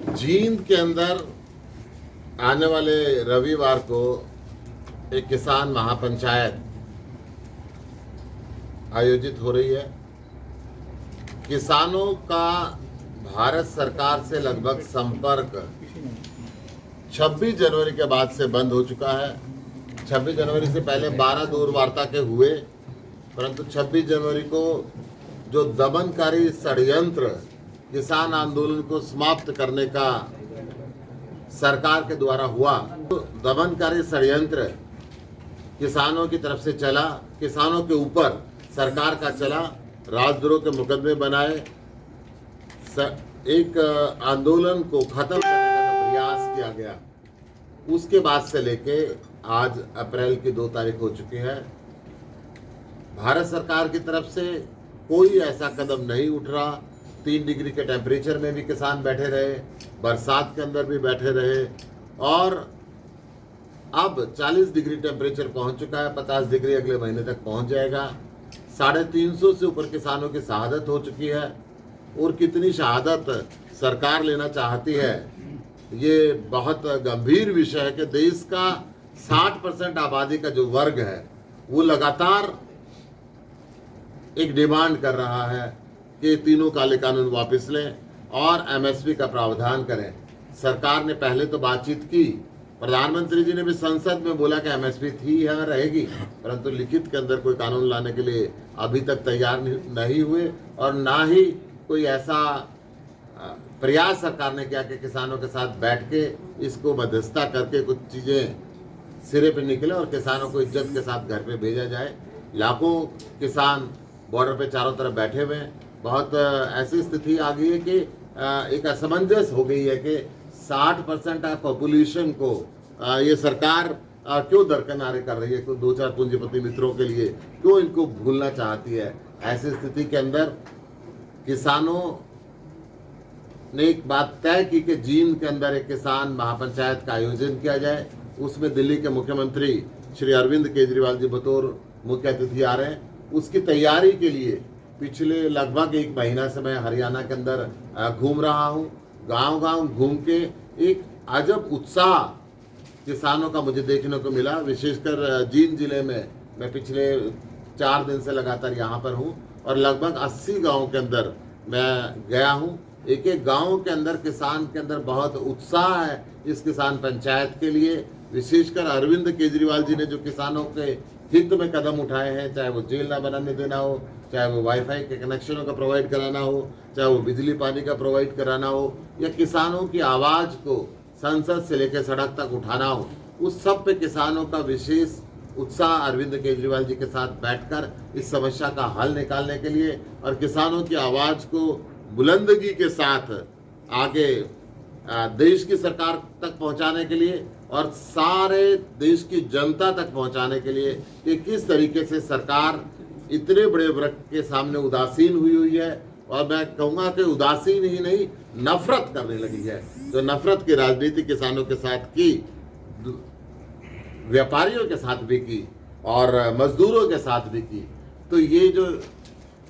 जींद के अंदर आने वाले रविवार को एक किसान महापंचायत आयोजित हो रही है। किसानों का भारत सरकार से लगभग संपर्क 26 जनवरी के बाद से बंद हो चुका है। 26 जनवरी से पहले 12 दूरवार्ता के हुए, परंतु 26 जनवरी को जो दमनकारी षड्यंत्र किसान आंदोलन को समाप्त करने का सरकार के द्वारा हुआ, तो दमनकारी षड्यंत्र किसानों की तरफ से चला, किसानों के ऊपर सरकार का चला, राजद्रोह के मुकदमे बनाए, एक आंदोलन को खत्म करने का प्रयास किया गया। उसके बाद से लेके आज अप्रैल की 2 तारीख हो चुकी है। भारत सरकार की तरफ से कोई ऐसा कदम नहीं उठ रहा। 3 डिग्री के टेम्परेचर में भी किसान बैठे रहे, बरसात के अंदर भी बैठे रहे, और अब 40 डिग्री टेम्परेचर पहुंच चुका है। 50 डिग्री अगले महीने तक पहुंच जाएगा। 350 से ऊपर किसानों की शहादत हो चुकी है, और कितनी शहादत सरकार लेना चाहती है, ये बहुत गंभीर विषय है कि देश का 60% आबादी का जो वर्ग है वो लगातार एक डिमांड कर रहा है कि तीनों काले कानून वापस लें और एमएसपी का प्रावधान करें। सरकार ने पहले तो बातचीत की, प्रधानमंत्री जी ने भी संसद में बोला कि एमएसपी थी है रहेगी, परंतु लिखित के अंदर कोई कानून लाने के लिए अभी तक तैयार नहीं हुए, और ना ही कोई ऐसा प्रयास सरकार ने किया कि किसानों के साथ बैठ के इसको मध्यस्थता करके कुछ चीज़ें सिरे पे निकले और किसानों को इज्जत के साथ घर पे भेजा जाए। लाखों किसान बॉर्डर पे चारों तरफ बैठे हुए हैं। बहुत ऐसी स्थिति आ गई है कि एक असमंजस हो गई है कि 60% ऑफ पॉपुलेशन को ये सरकार क्यों दरकिनारे कर रही है, तो 2-4 पूंजीपति मित्रों के लिए क्यों इनको भूलना चाहती है। ऐसी स्थिति के अंदर किसानों ने एक बात तय की कि जींद के अंदर एक किसान महापंचायत का आयोजन किया जाए। उसमें दिल्ली के मुख्यमंत्री श्री अरविंद केजरीवाल जी बतौर मुख्य अतिथि आ रहे हैं। उसकी तैयारी के लिए पिछले लगभग 1 महीना से मैं हरियाणा के अंदर घूम रहा हूँ। गांव-गांव घूम के एक अजब उत्साह किसानों का मुझे देखने को मिला। विशेषकर जींद जिले में मैं पिछले 4 दिन से लगातार यहाँ पर हूँ, और लगभग 80 गाँव के अंदर मैं गया हूँ। एक एक गांव के अंदर किसान के अंदर बहुत उत्साह है इस किसान पंचायत के लिए। विशेषकर अरविंद केजरीवाल जी ने जो किसानों के हित में कदम उठाए हैं, चाहे वो जेल ना बनाने देना हो, चाहे वो वाईफाई के कनेक्शनों का प्रोवाइड कराना हो, चाहे वो बिजली पानी का प्रोवाइड कराना हो, या किसानों की आवाज़ को संसद से लेकर सड़क तक उठाना हो, उस सब पे किसानों का विशेष उत्साह अरविंद केजरीवाल जी के साथ बैठकर इस समस्या का हल निकालने के लिए और किसानों की आवाज़ को बुलंदगी के साथ आगे देश की सरकार तक पहुंचाने के लिए और सारे देश की जनता तक पहुंचाने के लिए कि किस तरीके से सरकार इतने बड़े वर्ग के सामने उदासीन हुई है, और मैं कहूँगा कि उदासीन ही नहीं, नफरत करने लगी है। तो नफरत की राजनीति किसानों के साथ की, व्यापारियों के साथ भी की, और मजदूरों के साथ भी की। तो ये जो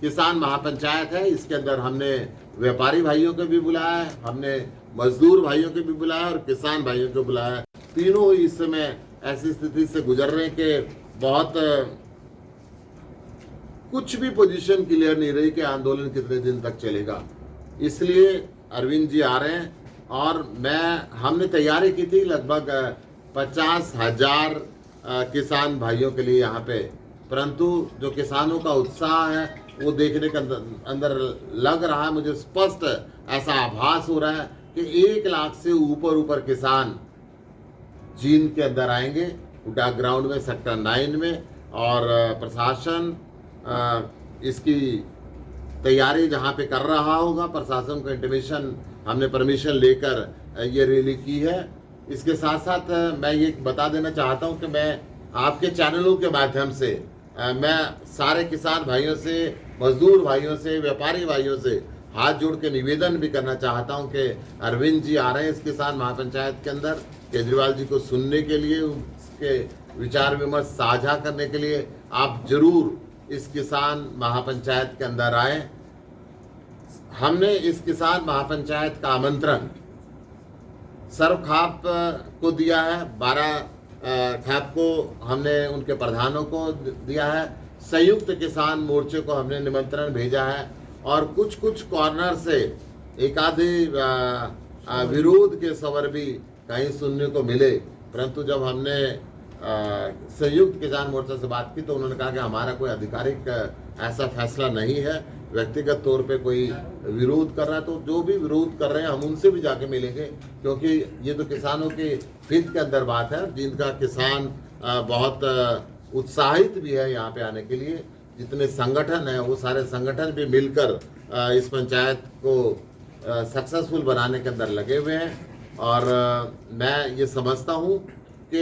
किसान महापंचायत है, इसके अंदर हमने व्यापारी भाइयों को भी बुलाया है, हमने मजदूर भाइयों को भी बुलाया और किसान भाइयों को बुलाया है। तीनों इस समय ऐसी स्थिति से गुजर रहे हैं कि बहुत कुछ भी पोजीशन क्लियर नहीं रही कि आंदोलन कितने दिन तक चलेगा। इसलिए अरविंद जी आ रहे हैं, और हमने तैयारी की थी लगभग 50,000 किसान भाइयों के लिए यहाँ पे, परंतु जो किसानों का उत्साह है वो देखने के अंदर लग रहा है, मुझे स्पष्ट ऐसा आभास हो रहा है कि 1 लाख से ऊपर किसान जींद के अंदर आएंगे, उडा ग्राउंड में, सेक्टर 9 में, और प्रशासन इसकी तैयारी जहाँ पे कर रहा होगा। प्रशासन को इंटीमेशन, हमने परमिशन लेकर ये रैली की है। इसके साथ साथ मैं ये बता देना चाहता हूँ कि मैं आपके चैनलों के माध्यम से मैं सारे किसान भाइयों से, मजदूर भाइयों से, व्यापारी भाइयों से हाथ जोड़ के निवेदन भी करना चाहता हूं कि अरविंद जी आ रहे हैं इस किसान महापंचायत के अंदर केजरीवाल जी को सुनने के लिए, उसके विचार विमर्श साझा करने के लिए। आप जरूर इस किसान महापंचायत के अंदर आए। हमने इस किसान महापंचायत का आमंत्रण सर्वखाप को दिया है, 12 खाप को हमने उनके प्रधानों को दिया है, संयुक्त किसान मोर्चे को हमने निमंत्रण भेजा है और कुछ कुछ कॉर्नर से एक आधे विरोध के स्वर भी कहीं सुनने को मिले, परंतु जब हमने संयुक्त किसान मोर्चा से बात की तो उन्होंने कहा कि हमारा कोई आधिकारिक ऐसा फैसला नहीं है, व्यक्तिगत तौर पे कोई विरोध कर रहा है तो जो भी विरोध कर रहे हैं हम उनसे भी जाके मिलेंगे, क्योंकि ये तो किसानों के हित के अंदर बात है, जिनका किसान बहुत उत्साहित भी है यहाँ पे आने के लिए। जितने संगठन हैं वो सारे संगठन भी मिलकर इस पंचायत को सक्सेसफुल बनाने के अंदर लगे हुए हैं और मैं ये समझता हूँ कि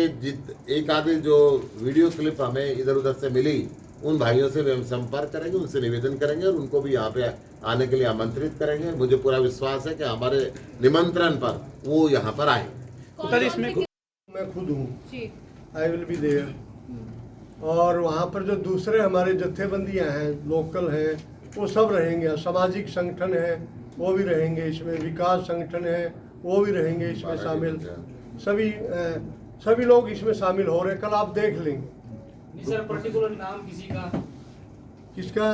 एक आधे जो वीडियो क्लिप हमें इधर उधर से मिली उन भाइयों से भी हम संपर्क करेंगे, उनसे निवेदन करेंगे और उनको भी यहाँ पे आने के लिए आमंत्रित करेंगे। मुझे पूरा विश्वास है कि हमारे निमंत्रण पर वो यहाँ पर आएंगे। इसमें मैं खुद हूँ, आई विल बी देयर, और वहाँ पर जो दूसरे हमारे जत्थेबंदियाँ हैं, लोकल हैं, वो सब रहेंगे। सामाजिक संगठन है वो भी रहेंगे इसमें, विकास संगठन है वो भी रहेंगे इसमें शामिल, सभी लोग इसमें शामिल हो रहे हैं। कल आप देख लेंगे। सर पर्टिकुलर नाम किसी का, किसका?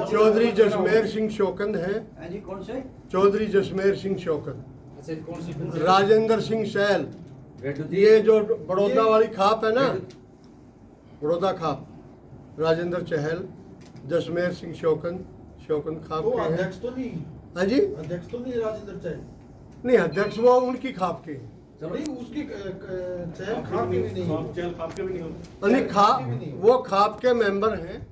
चौधरी जसमेर सिंह शौकंद है। कौन से? चौधरी जसमेर सिंह शौकंद, कौन सी? राजेंद्र सिंह सैल, ये जो बड़ौदा वाली खाप है ना, बड़ौदा खाप, राजेंद्र चहल, जसमेर सिंह शौकंद खाप के हैं। अध्यक्ष तो नहीं? हाँ जी, अध्यक्ष तो नहीं राजेंद्र चहल? नहीं, अध्यक्ष वो उनकी खाप के हैं। उसकी चहल खाप के भी नहीं, नहीं वो खाप के मेंबर हैं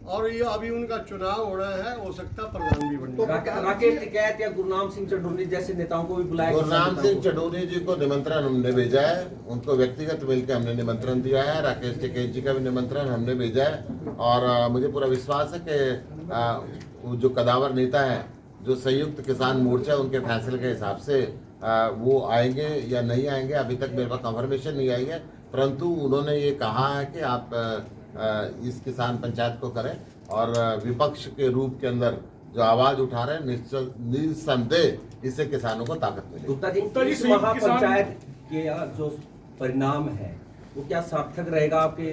और ये अभी उनका चुनाव हो रहा है, हो सकता है प्रधान भी बन जाए। राकेश टिकैत या गुरनाम सिंह चढ़ूनी जैसे नेताओं को भी बुलाया। गुरनाम सिंह चढ़ूनी जी को निमंत्रण हमने भेजा है, उनको व्यक्तिगत मिलकर हमने निमंत्रण दिया है। राकेश टिकैत जी का भी निमंत्रण हमने भेजा है और मुझे पूरा विश्वास है कि जो कदावर नेता है, जो संयुक्त किसान मोर्चा, उनके फैसले के हिसाब से वो आएंगे या नहीं आएंगे अभी तक मेरे पास कंफर्मेशन नहीं आई है, परंतु उन्होंने ये कहा है कि आप इस किसान पंचायत को करें और विपक्ष के रूप के अंदर जो आवाज उठा रहे हैं निस्संदेह इससे किसानों को ताकत मिलेगी। गुप्ता जी, इस महापंचायत के जो परिणाम है वो क्या सार्थक रहेगा आपके?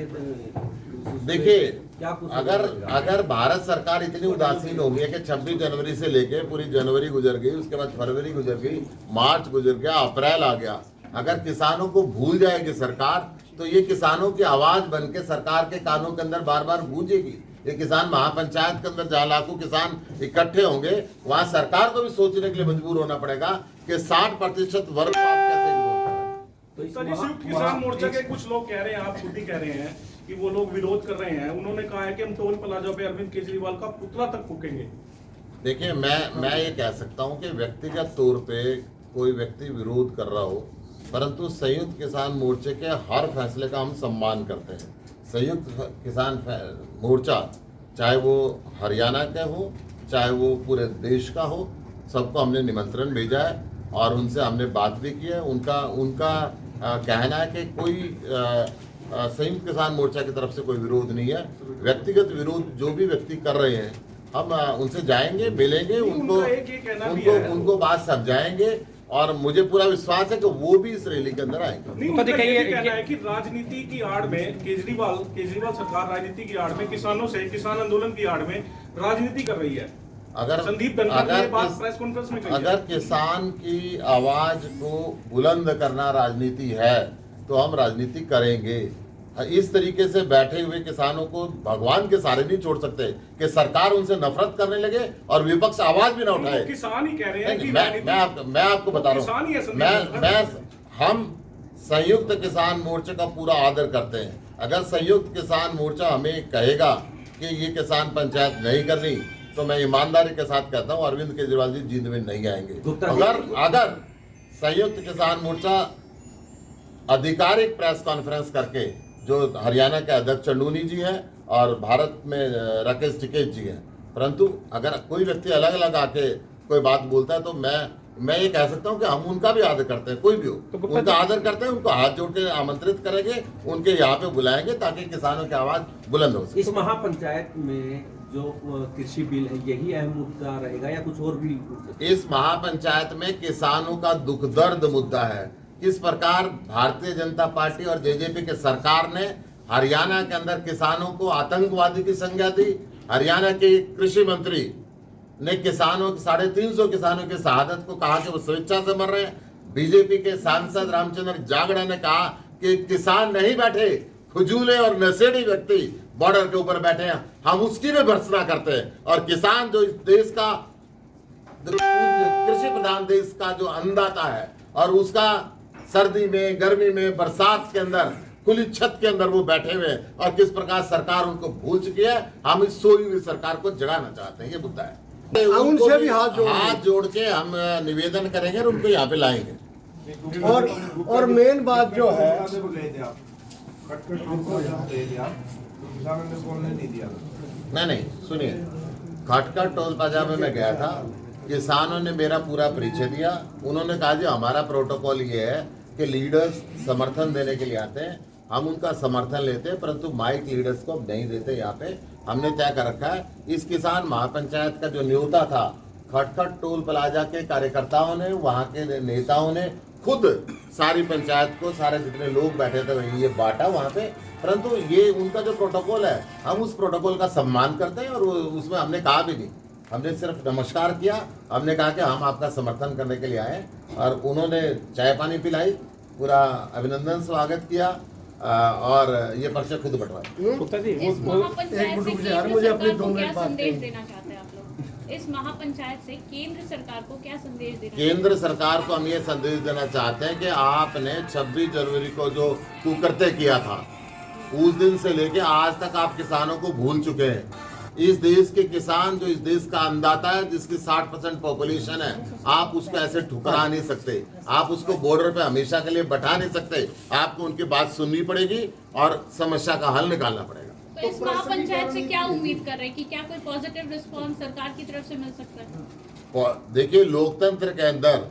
देखिए, क्या कुछ अगर भारत सरकार इतनी उदासीन हो गई है कि 26 जनवरी से लेके पूरी जनवरी गुजर गई, उसके बाद फरवरी गुजर गई, मार्च गुजर गया, अप्रैल आ गया, अगर किसानों को भूल जाएगी सरकार तो ये किसानों की आवाज बन के सरकार के कानों के अंदर बार बार गूंजेगी। ये किसान महापंचायत के अंदर जहाँ लाखों किसान इकट्ठे होंगे वहां सरकार को भी सोचने के लिए मजबूर होना पड़ेगा कि 60% वर्ग को आप कैसे इग्नोर करें। तो संयुक्त किसान मोर्चा के कुछ लोग कह रहे हैं, आप खुद ही कह रहे हैं कि वो लोग विरोध कर रहे हैं। उन्होंने कहा है कि हम टोल प्लाजा पे अरविंद केजरीवाल का पुतला तक फूकेंगे। देखिए, मैं ये कह सकता हूँ कि व्यक्तिगत तौर पे कोई व्यक्ति विरोध कर रहा हो, परंतु संयुक्त किसान मोर्चे के हर फैसले का हम सम्मान करते हैं। संयुक्त किसान मोर्चा चाहे वो हरियाणा का हो, चाहे वो पूरे देश का हो, सबको हमने निमंत्रण भेजा है और उनसे हमने बात भी की है। उनका कहना है कि कोई संयुक्त किसान मोर्चा की तरफ से कोई विरोध नहीं है। व्यक्तिगत विरोध जो भी व्यक्ति कर रहे हैं हम उनसे जाएंगे, मिलेंगे, उनको बात समझाएंगे और मुझे पूरा विश्वास है कि वो भी इस रैली के अंदर आएंगे। उनका ये कहना है कि राजनीति की आड़ में केजरीवाल सरकार राजनीति की आड़ में किसानों से, किसान आंदोलन की आड़ में राजनीति कर रही है। अगर किसान की आवाज को बुलंद करना राजनीति है तो हम राजनीति करेंगे। इस तरीके से बैठे हुए किसानों को भगवान के सहारे नहीं छोड़ सकते कि सरकार उनसे नफरत करने लगे और विपक्ष आवाज भी ना उठाए। किसान ही कह रहे हैं कि मैं आपको बता रहा हूँ, हम संयुक्त किसान मोर्चे का पूरा आदर करते हैं। अगर संयुक्त किसान मोर्चा हमें कहेगा कि ये किसान पंचायत नहीं करनी तो मैं ईमानदारी के साथ कहता हूँ अरविंद केजरीवाल जी जींद में नहीं आएंगे। अगर संयुक्त किसान मोर्चा आधिकारिक प्रेस कॉन्फ्रेंस करके, जो हरियाणा के अध्यक्ष चंडूनी जी हैं और भारत में राकेश टिकैत जी हैं, परंतु अगर कोई व्यक्ति अलग अलग आके कोई बात बोलता है तो मैं ये कह सकता हूं कि हम उनका भी आदर करते हैं। कोई भी हो तो उनका आदर करते हैं, उनको हाथ जोड़ के आमंत्रित करेंगे, उनके यहाँ पे बुलाएंगे ताकि किसानों की आवाज बुलंद हो सके। इस महापंचायत में जो कृषि बिल है यही अहम मुद्दा रहेगा या कुछ और भी? इस महापंचायत में किसानों का दुख दर्द मुद्दा है। किस प्रकार भारतीय जनता पार्टी और जेजेपी के सरकार ने हरियाणा के अंदर किसानों को आतंकवादी की संज्ञा दी। हरियाणा के कृषि मंत्री ने किसानों 350 किसानों की शहादत को कहा कि वो स्वेच्छा से मर रहे हैं। बीजेपी के सांसद रामचंद्र जागड़ा ने कहा कि किसान नहीं बैठे, फजूले और नशेड़ी व्यक्ति बॉर्डर के ऊपर बैठे हैं, हम उसकी भी भर्त्सना करते हैं। और किसान जो इस देश का कृषि प्रधान देश का जो अन्नदाता है और उसका सर्दी में, गर्मी में, बरसात के अंदर खुली छत के अंदर वो बैठे हुए हैं और किस प्रकार सरकार उनको भूल चुकी है। हम इस सोई हुई सरकार को जगाना चाहते हैं, ये मुद्दा है। उनसे भी हाथ जोड़ के हम निवेदन करेंगे और उनको यहाँ पे लाएंगे। और मेन बात जो है, नहीं सुनिए, खटखट टोल प्लाजा में मैं गया था, किसानों ने मेरा पूरा परिचय दिया। उन्होंने कहा जी हमारा प्रोटोकॉल ये है कि लीडर्स समर्थन देने के लिए आते हैं, हम उनका समर्थन लेते हैं, परंतु माइक लीडर्स को नहीं देते। यहाँ पे हमने तय कर रखा है। इस किसान महापंचायत का जो न्योता था, खटखट टोल प्लाजा के कार्यकर्ताओं ने, वहाँ के नेताओं ने खुद सारी पंचायत को, सारे जितने लोग बैठे थे ये बांटा वहाँ पे। परंतु ये उनका जो प्रोटोकॉल है, हम उस प्रोटोकॉल का सम्मान करते हैं और उसमें हमने कहा भी नहीं, हमने सिर्फ नमस्कार किया। हमने कहा कि हम आपका समर्थन करने के लिए आए और उन्होंने चाय पानी पिलाई, पूरा अभिनंदन स्वागत किया और ये पर्चे खुद बंटवाए। गुप्ता जी, एक मिनट यार, मुझे अपनी 2 मिनट बात संदेश देना चाहते हैं आप लोग इस महापंचायत से केंद्र सरकार को क्या संदेश देना? केंद्र सरकार को हम ये संदेश देना चाहते हैं कि आपने 26 जनवरी को जो कुकर्ते किया था, उस दिन से लेके आज तक आप किसानों को भूल चुके हैं। इस देश के किसान जो इस देश का अन्नदाता है, जिसकी 60% पॉपुलेशन है, आप उसको ऐसे ठुकरा नहीं सकते, आप उसको बॉर्डर पे हमेशा के लिए बैठा नहीं सकते। आपको उनकी बात सुननी पड़ेगी और समस्या का हल निकालना पड़ेगा। तो इस महापंचायत से क्या उम्मीद कर रहे हैं कि क्या कोई पॉजिटिव रिस्पॉन्स सरकार की तरफ से मिल सकता है? देखिए, लोकतंत्र के अंदर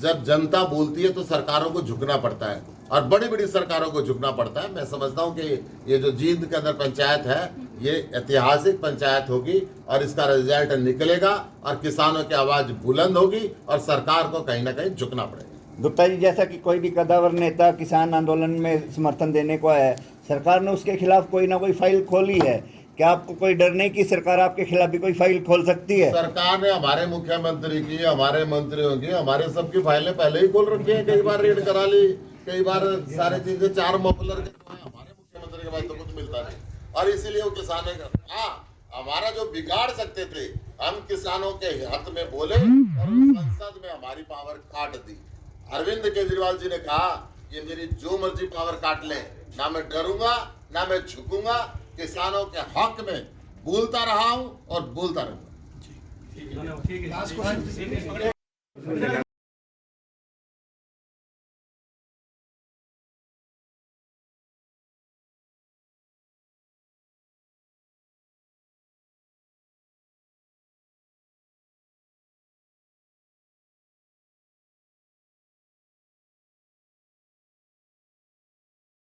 जब जनता बोलती है तो सरकारों को झुकना पड़ता है और बड़ी बड़ी सरकारों को झुकना पड़ता है। मैं समझता हूँ कि ये जो जींद के अंदर पंचायत है, ये ऐतिहासिक पंचायत होगी और इसका रिजल्ट निकलेगा और किसानों की आवाज बुलंद होगी और सरकार को कहीं ना कहीं झुकना पड़ेगा। गुप्ता जी, जैसा कि कोई भी कद्दावर नेता किसान आंदोलन में समर्थन देने को है, सरकार ने उसके खिलाफ कोई ना कोई फाइल खोली है, क्या आपको कोई डर नहीं कि सरकार आपके खिलाफ भी कोई फाइल खोल सकती है? सरकार ने हमारे मुख्यमंत्री की, हमारे मंत्रियों की, हमारे सबकी फाइलें पहले ही खोल रखी है। कई बार रेड करा ली, कई बार सारी चीजें 4 मफलर के, हमारे मुख्यमंत्री के पास तो कुछ मिलता नहीं और इसीलिए वो किसानों का हमारा जो बिगाड़ सकते थे, हम किसानों के हित में बोले और संसद में हमारी पावर काट दी। अरविंद केजरीवाल जी ने कहा ये मेरी जो मर्जी पावर काट ले, ना मैं डरूंगा ना मैं झुकूंगा, किसानों के हक में बोलता रहा हूं और बोलता रहूंगा।